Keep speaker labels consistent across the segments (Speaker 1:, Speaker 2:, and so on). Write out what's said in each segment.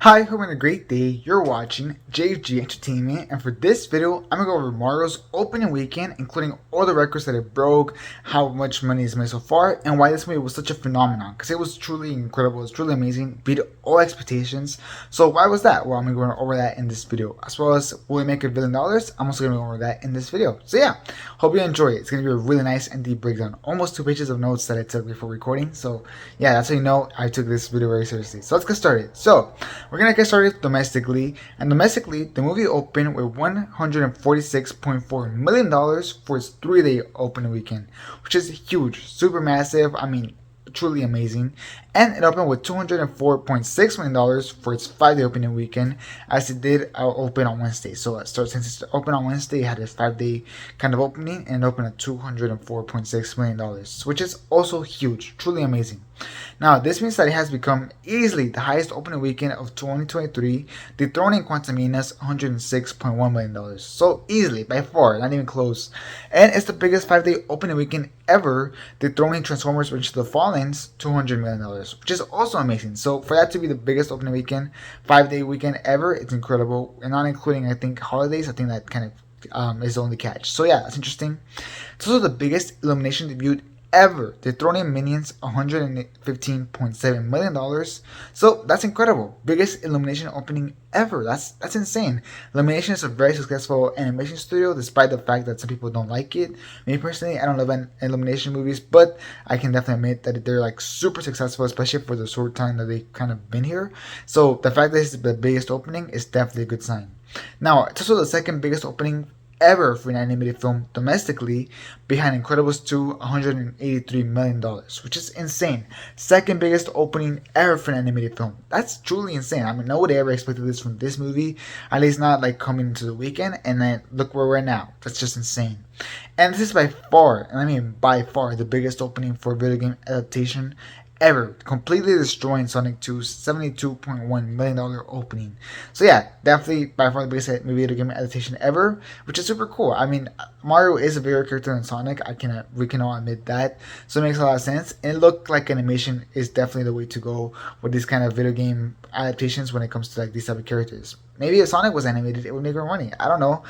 Speaker 1: Hi, hope you're having a great day. You're watching JFG Entertainment, and for this video, I'm gonna go over Mario's opening weekend, including all the records that it broke, how much money it's made so far, and why this movie was such a phenomenon. Because it was truly incredible, it was truly amazing, beat all expectations. So why was that? Well, I'm gonna go over that in this video, as well as will it make $1 billion? I'm also gonna go over that in this video. So yeah, hope you enjoy it. It's gonna be a really nice and deep breakdown, almost 2 pages of notes that I took before recording. So yeah, that's how you know I took this video very seriously. So let's get started. So we're gonna get started domestically, and domestically, the movie opened with $146.4 million for its 3-day opening weekend, which is huge, super massive. I mean, truly amazing. And it opened with $204.6 million for its 5-day opening weekend, as it did open on Wednesday. So since it opened on Wednesday, it had a 5-day kind of opening, and it opened at $204.6 million, which is also huge, truly amazing. Now, this means that it has become easily the highest opening weekend of 2023, dethroning Quantumania's $106.1 million. So easily, by far, not even close. And it's the biggest 5-day opening weekend ever, dethroning Transformers Revenge of the Fallen's $200 million, which is also amazing. So for that to be the biggest opening weekend, 5-day weekend ever, it's incredible. And not including, I think, holidays, I think that kind of is the only catch. So yeah, that's interesting. It's also the biggest Illumination debut ever, dethroning Minions $115.7 million. So that's incredible. Biggest Illumination opening ever. That's insane. Illumination is a very successful animation studio, despite the fact that some people don't like it. Me personally, I don't love Illumination movies, but I can definitely admit that they're like super successful, especially for the short time that they kind of been here. So the fact that it's the biggest opening is definitely a good sign. Now, it's also the second biggest opening ever for an animated film domestically, behind Incredibles 2, $183 million, which is insane. Second biggest opening ever for an animated film. That's truly insane. I mean, nobody ever expected this from this movie, at least not like coming into the weekend, and then look where we're at now. That's just insane. And this is by far, and I mean by far, the biggest opening for a video game adaptation ever, completely destroying Sonic 2's $72.1 million opening. So yeah, definitely by far the biggest video game adaptation ever, which is super cool. I mean, Mario is a bigger character than Sonic. We can all admit that. So it makes a lot of sense. And it looked like animation is definitely the way to go with these kind of video game adaptations when it comes to like these type of characters. Maybe if Sonic was animated, it would make more money. I don't know.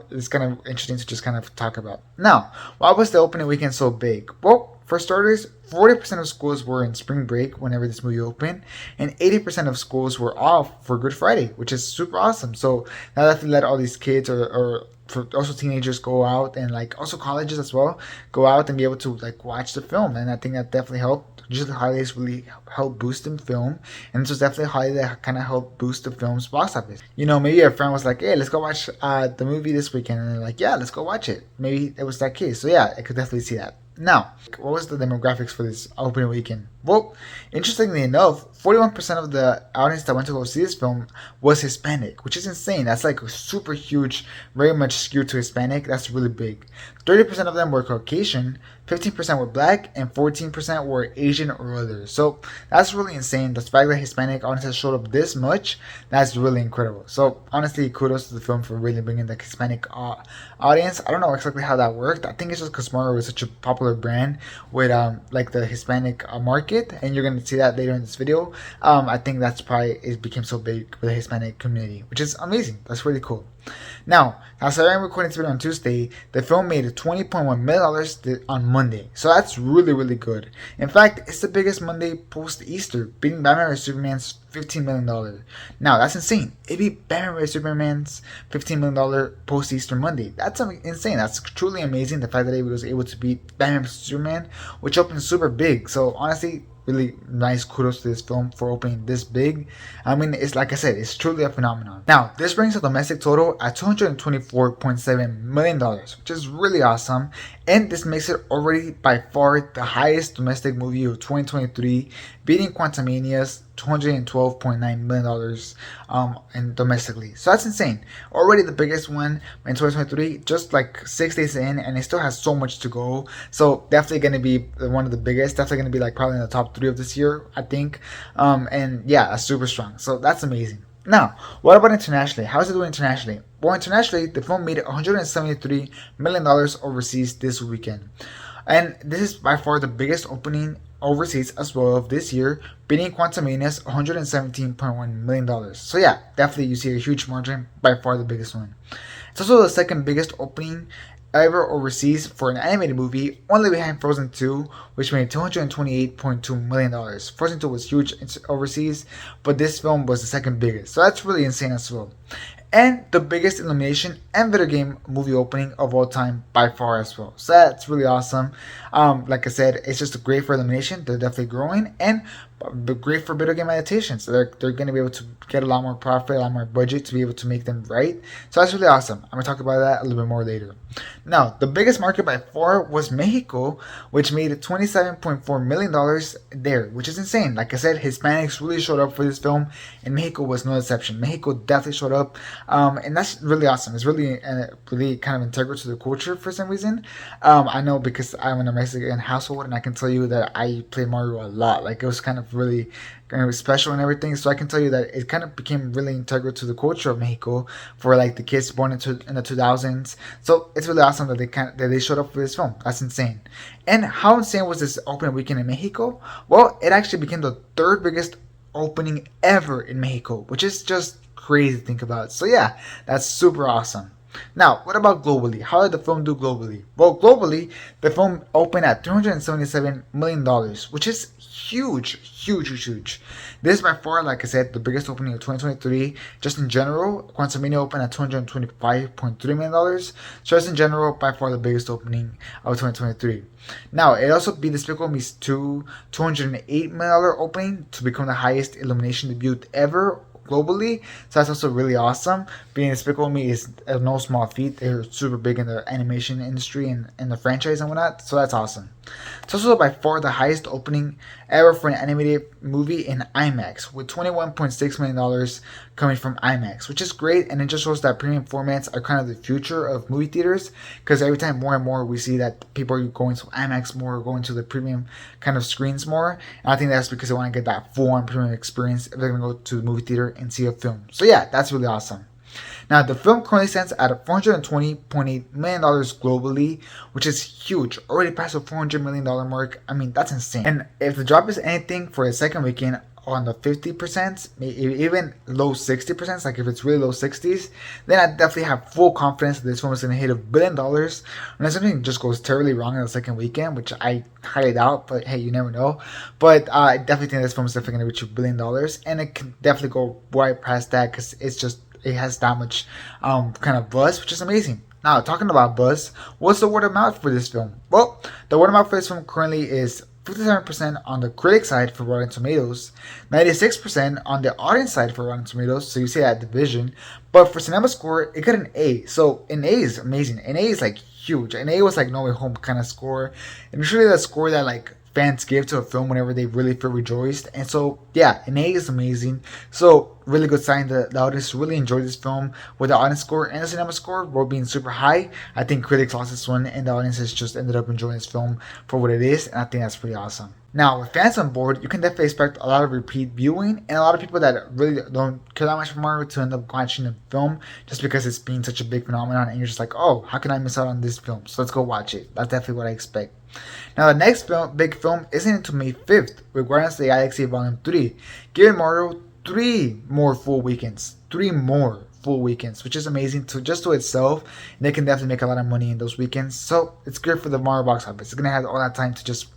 Speaker 1: It's kind of interesting to just kind of talk about. Now, why was the opening weekend so big? Well, for starters, 40% of schools were in spring break whenever this movie opened, and 80% of schools were off for Good Friday, which is super awesome. So now that let all these kids or for also teenagers go out, and like also colleges as well, go out and be able to like watch the film, and I think that definitely helped. Usually holidays really help boost the film, and this was definitely a holiday that kind of helped boost the film's box office. You know, maybe a friend was like, hey, let's go watch the movie this weekend, and they're like, yeah, let's go watch it. Maybe it was that case. So yeah, I could definitely see that. Now, what was the demographics for this opening weekend? Well, interestingly enough, 41% of the audience that went to go see this film was Hispanic, which is insane. That's like a super huge, very much skewed to Hispanic. That's really big. 30% of them were Caucasian, 15% were Black, and 14% were Asian or others. So that's really insane. The fact that Hispanic audience has showed up this much, that's really incredible. So honestly, kudos to the film for really bringing the Hispanic audience. I don't know exactly how that worked. I think it's just because Mario was such a popular brand with like the Hispanic market, and you're gonna see that later in this video. I think that's probably it became so big with the Hispanic community, which is amazing. That's really cool. Now, as I'm recording this video on Tuesday, the film made $20.1 million on Monday. So that's really, really good. In fact, it's the biggest Monday post-Easter, beating Batman vs Superman's $15 million. Now, that's insane. It beat Batman vs Superman's $15 million post-Easter Monday. That's insane. That's truly amazing, the fact that it was able to beat Batman vs Superman, which opened super big. So, honestly, really nice kudos to this film for opening this big. I mean, it's like I said, it's truly a phenomenon. Now, this brings the domestic total at $224.7 million, which is really awesome. And this makes it already by far the highest domestic movie of 2023, beating Quantumania's $212.9 million and domestically. So that's insane. Already the biggest one in 2023, just like 6 days in, and it still has so much to go. So definitely going to be one of the biggest. Definitely going to be like probably in the top 3 of this year, I think. And yeah, super strong. So that's amazing. Now, what about internationally? How is it doing internationally? Well, internationally, the film made $173 million overseas this weekend. And this is by far the biggest opening overseas as well of this year, beating Quantumania's $117.1 million. So yeah, definitely you see a huge margin, by far the biggest one. It's also the second biggest opening ever overseas for an animated movie, only behind Frozen 2, which made $228.2 million. Frozen 2 was huge overseas, but this film was the second biggest. So that's really insane as well. And the biggest illumination and video game movie opening of all time by far as well. So that's really awesome. Like I said, it's just great for illumination. They're definitely growing, and great for video game adaptations. So they're going to be able to get a lot more profit, a lot more budget to be able to make them right. So that's really awesome. I'm going to talk about that a little bit more later. Now, the biggest market by far was Mexico, which made $27.4 million there, which is insane. Like I said, Hispanics really showed up for this film, and Mexico was no exception. Mexico definitely showed up, and that's really awesome. It's really, really kind of integral to the culture for some reason. I know because I'm in a Mexican household, and I can tell you that I played Mario a lot. Like, it was kind of really special and everything. So I can tell you that it kind of became really integral to the culture of Mexico for like the kids born in the 2000s. So it's really awesome that they showed up for this film. That's insane. And how insane was this opening weekend in Mexico? Well, it actually became the third biggest opening ever in Mexico, which is just crazy to think about. So yeah, that's super awesome. Now, what about globally? How did the film do globally? Well, globally, the film opened at $377 million, which is huge. This is by far, like I said, the biggest opening of 2023. Just in general, Quantumania opened at $225.3 million. So just in general, by far the biggest opening of 2023. Now, it also beat Despicable Me's $208 million opening to become the highest Illumination debut ever globally. So that's also really awesome. Being Despicable Me is no small feat. They're super big in the animation industry and the franchise and whatnot. So that's awesome. It's also by far the highest opening ever for an animated movie in IMAX, with $21.6 million coming from IMAX, which is great, and it just shows that premium formats are kind of the future of movie theaters, because every time more and more we see that people are going to IMAX more, going to the premium kind of screens more, and I think that's because they want to get that full-on premium experience if they're going to go to the movie theater and see a film. So yeah, that's really awesome. Now, the film currently stands at $420.8 million globally, which is huge. Already past the $400 million mark. I mean, that's insane. And if the drop is anything for the second weekend, on the 50%, even low 60%, like if it's really low 60s, then I definitely have full confidence that this film is going to hit $1 billion. Unless something just goes terribly wrong in the second weekend, which I highly doubt, but hey, you never know. But I definitely think this film is definitely going to reach $1 billion, and it can definitely go right past that because it has that much kind of buzz, which is amazing. Now, talking about buzz, what's the word of mouth for this film? Well, the word of mouth for this film currently is 57% on the critic side for Rotten Tomatoes, 96% on the audience side for Rotten Tomatoes, so you see that division. But for Cinemascore, it got an A. So an A is amazing. An A is like huge. An A was like No Way Home kind of score. And it's really that score that like fans give to a film whenever they really feel rejoiced. And so yeah, an A is amazing. So really good sign that the audience really enjoyed this film, with the audience score and the cinema score both being super high. I think critics lost this one, and the audience has just ended up enjoying this film for what it is, and I think that's pretty awesome. Now, with fans on board, you can definitely expect a lot of repeat viewing, and a lot of people that really don't care that much for Mario to end up watching the film just because it's been such a big phenomenon, and you're just like, oh, how can I miss out on this film? So let's go watch it. That's definitely what I expect. Now, the next big film isn't until May 5th, with Guardians of the Galaxy Volume 3, giving Mario 3 more full weekends, which is amazing to itself, and they can definitely make a lot of money in those weekends. So it's good for the Mario box office. It's gonna have all that time to just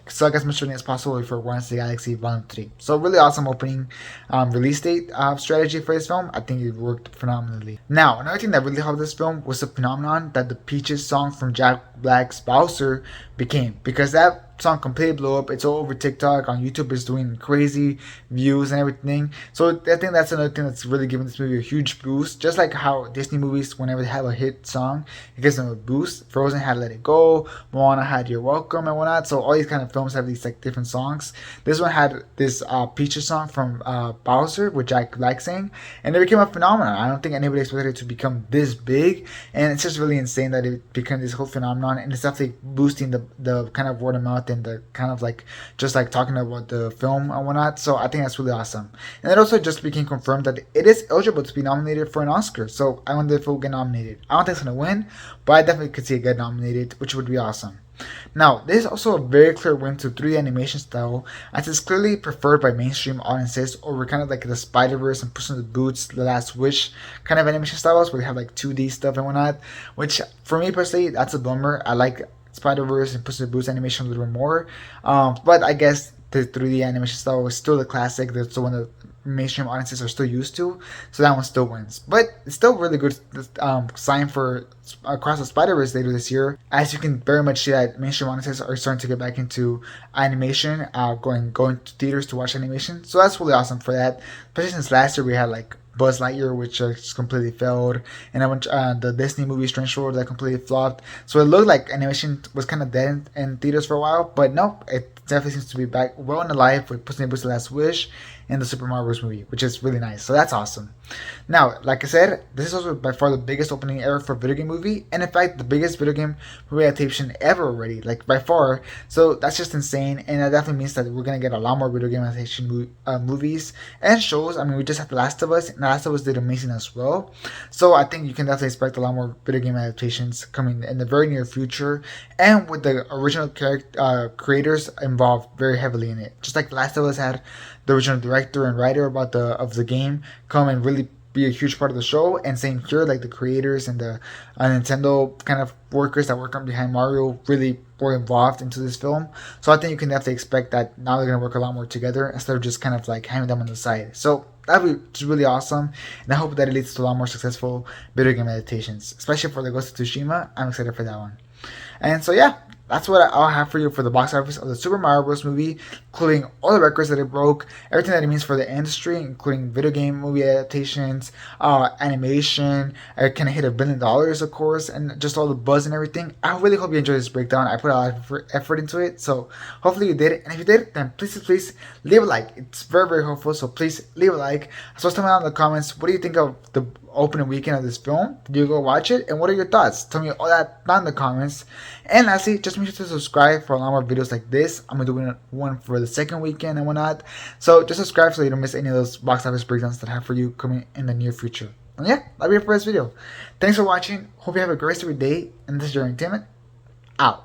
Speaker 1: suck as much money as possible for Guardians of the Galaxy Volume 3. So really awesome opening release date strategy for this film. I think it worked phenomenally. Now, another thing that really helped this film was the phenomenon that the Peaches song from Jack Black's Bowser became, because that song completely blew up. It's all over TikTok, on YouTube. It's doing crazy views and everything. So I think that's another thing that's really giving this movie a huge boost. Just like how Disney movies, whenever they have a hit song, it gives them a boost. Frozen had Let It Go, Moana had You're Welcome and whatnot. So all these kind of films have these like different songs. This one had this Peaches song from Bowser with Jack Black singing, and it became a phenomenon. I don't think anybody expected it to become this big, and it's just really insane that it became this whole phenomenon, and it's definitely boosting the kind of word of mouth and the kind of like just like talking about the film and whatnot. So I think that's really awesome. And it also just became confirmed that it is eligible to be nominated for an Oscar. So I wonder if it will get nominated. I don't think it's gonna win, but I definitely could see it get nominated, which would be awesome. Now, this is also a very clear win to 3D animation style, as it's clearly preferred by mainstream audiences over kind of like the Spider-Verse and Puss in the Boots, The Last Wish kind of animation styles where you have like 2D stuff and whatnot, which for me personally, that's a bummer. I like Spider-Verse and Puss in the Boots animation a little bit more, but I guess the 3D animation style is still the classic. That's the one that mainstream audiences are still used to, so that one still wins. But it's still really good sign for Across the Spider-Verse later this year, as you can very much see that mainstream audiences are starting to get back into animation, going to theaters to watch animation. So that's really awesome for that. Especially since last year we had like Buzz Lightyear, which just completely failed, and the Disney movie Strange World that completely flopped. So it looked like animation was kind of dead in theaters for a while, but no, it definitely seems to be back well and alive with Puss in Boots: The Last Wish and the Super Mario Bros. Movie, which is really nice. So that's awesome. Now, like I said, this is also by far the biggest opening ever for a video game movie, and in fact, the biggest video game movie adaptation ever already, like by far. So that's just insane, and that definitely means that we're gonna get a lot more video game adaptation movies and shows. I mean, we just had The Last of Us, and The Last of Us did amazing as well. So I think you can definitely expect a lot more video game adaptations coming in the very near future, and with the original creators involved very heavily in it. Just like The Last of Us had the original director and writer of the game come and really be a huge part of the show, and same here, like the creators and the Nintendo kind of workers that work on behind Mario really were involved into this film. So I think you can definitely expect that now they're gonna work a lot more together instead of just kind of like having them on the side. So that'd be really awesome, and I hope that it leads to a lot more successful video game adaptations, especially for the Ghost of Tsushima. I'm excited for that one. And so yeah, that's what I'll have for you for the box office of the Super Mario Bros. Movie, including all the records that it broke, everything that it means for the industry, including video game movie adaptations, animation. It kind of hit $1 billion, of course, and just all the buzz and everything. I really hope you enjoyed this breakdown. I put a lot of effort into it, so hopefully you did. And if you did, then please leave a like. It's very helpful. So please leave a like. So tell me down in the comments, what do you think of the opening weekend of this film? Did you go watch it? And what are your thoughts? Tell me all that down in the comments. And lastly, just make sure to subscribe for a lot more videos like this. I'm gonna do one for the second weekend and whatnot. So just subscribe so you don't miss any of those box office breakdowns that I have for you coming in the near future. And yeah, that'll be it for this video. Thanks for watching. Hope you have a great rest of your day. And this is your entertainment out.